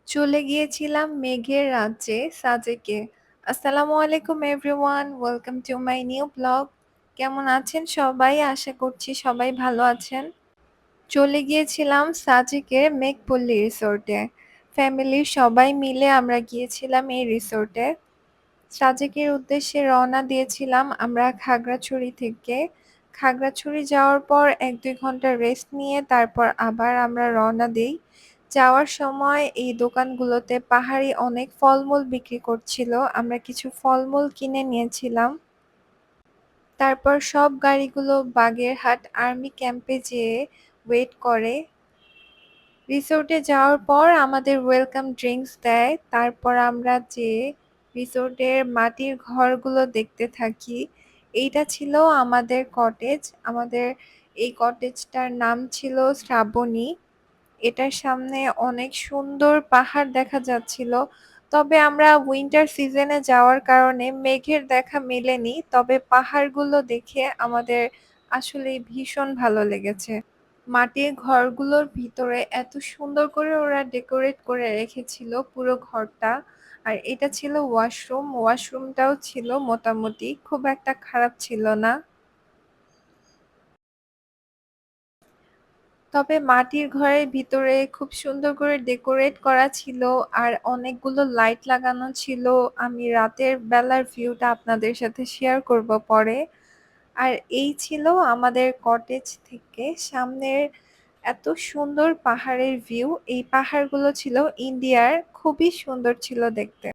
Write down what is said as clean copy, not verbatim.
চলে গিয়েছিলাম মেঘের রাজ্যে সাজেকে। আসসালামু আলাইকুম everyone, welcome to my new blog. কেমন আছেন সবাই? আশা করছি সবাই ভালো আছেন। চলে গিয়েছিলাম সাজেকের মেঘপল্লী রিসোর্টে। ফ্যামিলির সবাই মিলে আমরা গিয়েছিলাম এই রিসোর্টে। সাজেকের উদ্দেশ্যে রওনা দিয়েছিলাম আমরা খাগড়াছড়ি থেকে। খাগড়াছড়ি যাওয়ার পর ১-২ ঘন্টা রেস্ট নিয়ে তারপর আবার আমরা রওনা দেই। যাওয়ার সময় এই দোকানগুলোতে পাহাড়ি অনেক ফলমূল বিক্রি করছিল। আমরা কিছু ফলমূল কিনে নিয়েছিলাম। তারপর সব গাড়িগুলো বাগেরহাট আর্মি ক্যাম্পে যেয়ে ওয়েট করে। রিসোর্টে যাওয়ার পর আমাদের ওয়েলকাম ড্রিঙ্কস দেয়। তারপর আমরা যেয়ে রিসোর্টের মাটির ঘরগুলো দেখতে থাকি। এইটা ছিল আমাদের কটেজ। আমাদের এই কটেজটার নাম ছিল শ্রাবণী। এটার সামনে অনেক সুন্দর পাহাড় দেখা যাচ্ছিল। তবে আমরা উইন্টার সিজনে যাওয়ার কারণে মেঘের দেখা মেলেনি। তবে পাহাড়গুলো দেখে আমাদের আসলেই ভীষণ ভালো লেগেছে। মাটির ঘরগুলোর ভিতরে এত সুন্দর করে ওরা ডেকোরেট করে রেখেছিল পুরো ঘরটা। আর এটা ছিল ওয়াশরুম। ওয়াশরুমটাও ছিল মোটামুটি, খুব একটা খারাপ ছিল না। তবে মাটির ঘরের ভিতরে খুব সুন্দর করে ডেকোরেট করা ছিল আর অনেকগুলো লাইট লাগানো ছিল। আমি রাতের বেলার ভিউটা আপনাদের সাথে শেয়ার করব পরে। আর এই ছিল আমাদের কটেজ থেকে সামনের এত সুন্দর পাহাড়ের ভিউ। এই পাহাড়গুলো ছিল ইন্ডিয়ার, খুবই সুন্দর ছিল দেখতে।